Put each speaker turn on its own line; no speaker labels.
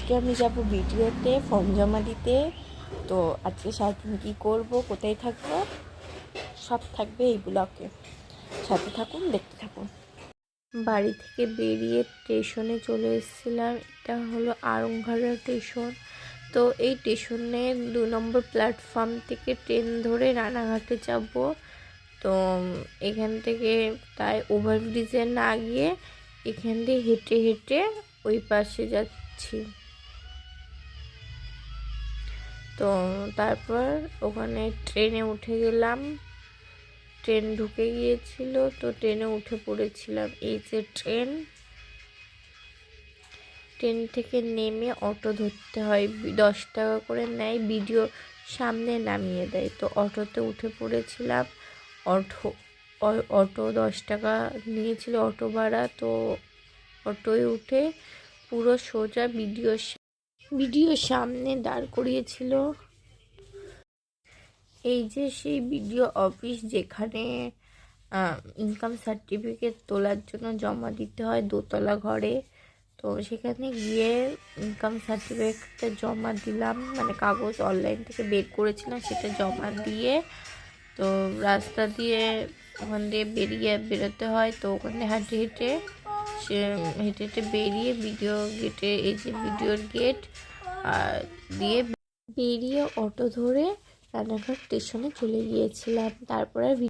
আজকে আমি যাব ভিডিওতে ফর্ম জমা দিতে। তো আজকে সারাদিন কী করবো, কোথায় থাকবো, সব থাকবে এই ব্লগে। সাথে থাকুন, দেখতে থাকুন। বাড়ি থেকে বেরিয়ে স্টেশনে চলে এসেছিলাম। এটা হলো আরংঘাটা স্টেশন। তো এই স্টেশনে 2 নম্বর প্ল্যাটফর্ম থেকে ট্রেন ধরে রানাঘাটে যাব। তো এখান থেকে তাই ওভারব্রিজে না গিয়ে এখান দিয়ে হেঁটে হেঁটে ওই পাশে যাচ্ছি। তো তারপর ওখানে ট্রেনে উঠে গেলাম। ট্রেন ঢুকে গিয়েছিল, তো ট্রেনে উঠে পড়েছিলাম। এই যে ট্রেন থেকে নেমে অটো ধরতে হয়। 10 টাকা করে নেয়, ভিডিও সামনে নামিয়ে দেয়। তো অটোতে উঠে পড়েছিলাম। অটো 10 টাকা নিয়েছিল অটো ভাড়া। তো অটোয় উঠে পুরো সোজা ভিডিও সামনে দাঁড় করিয়েছিল। এই যে সেই ভিডিও অফিস, যেখানে ইনকাম সার্টিফিকেট তোলার জন্য জমা দিতে হয় দোতলা ঘরে। তো সেখানে গিয়ে ইনকাম সার্টিফিকেটটা জমা দিলাম, মানে কাগজ অনলাইন থেকে বের করেছিলাম, সেটা জমা দিয়ে তো রাস্তা দিয়ে ওখান দিয়ে বেরোতে হয়। তো ওখানে হেঁটে হেঁটে বেরিয়ে ভিডিও গেটে, এই যে ভিডিওর গেট দিয়ে বেরিয়ে অটো ধরে রানাঘাট স্টেশনে চলে গিয়েছিলাম। তারপরে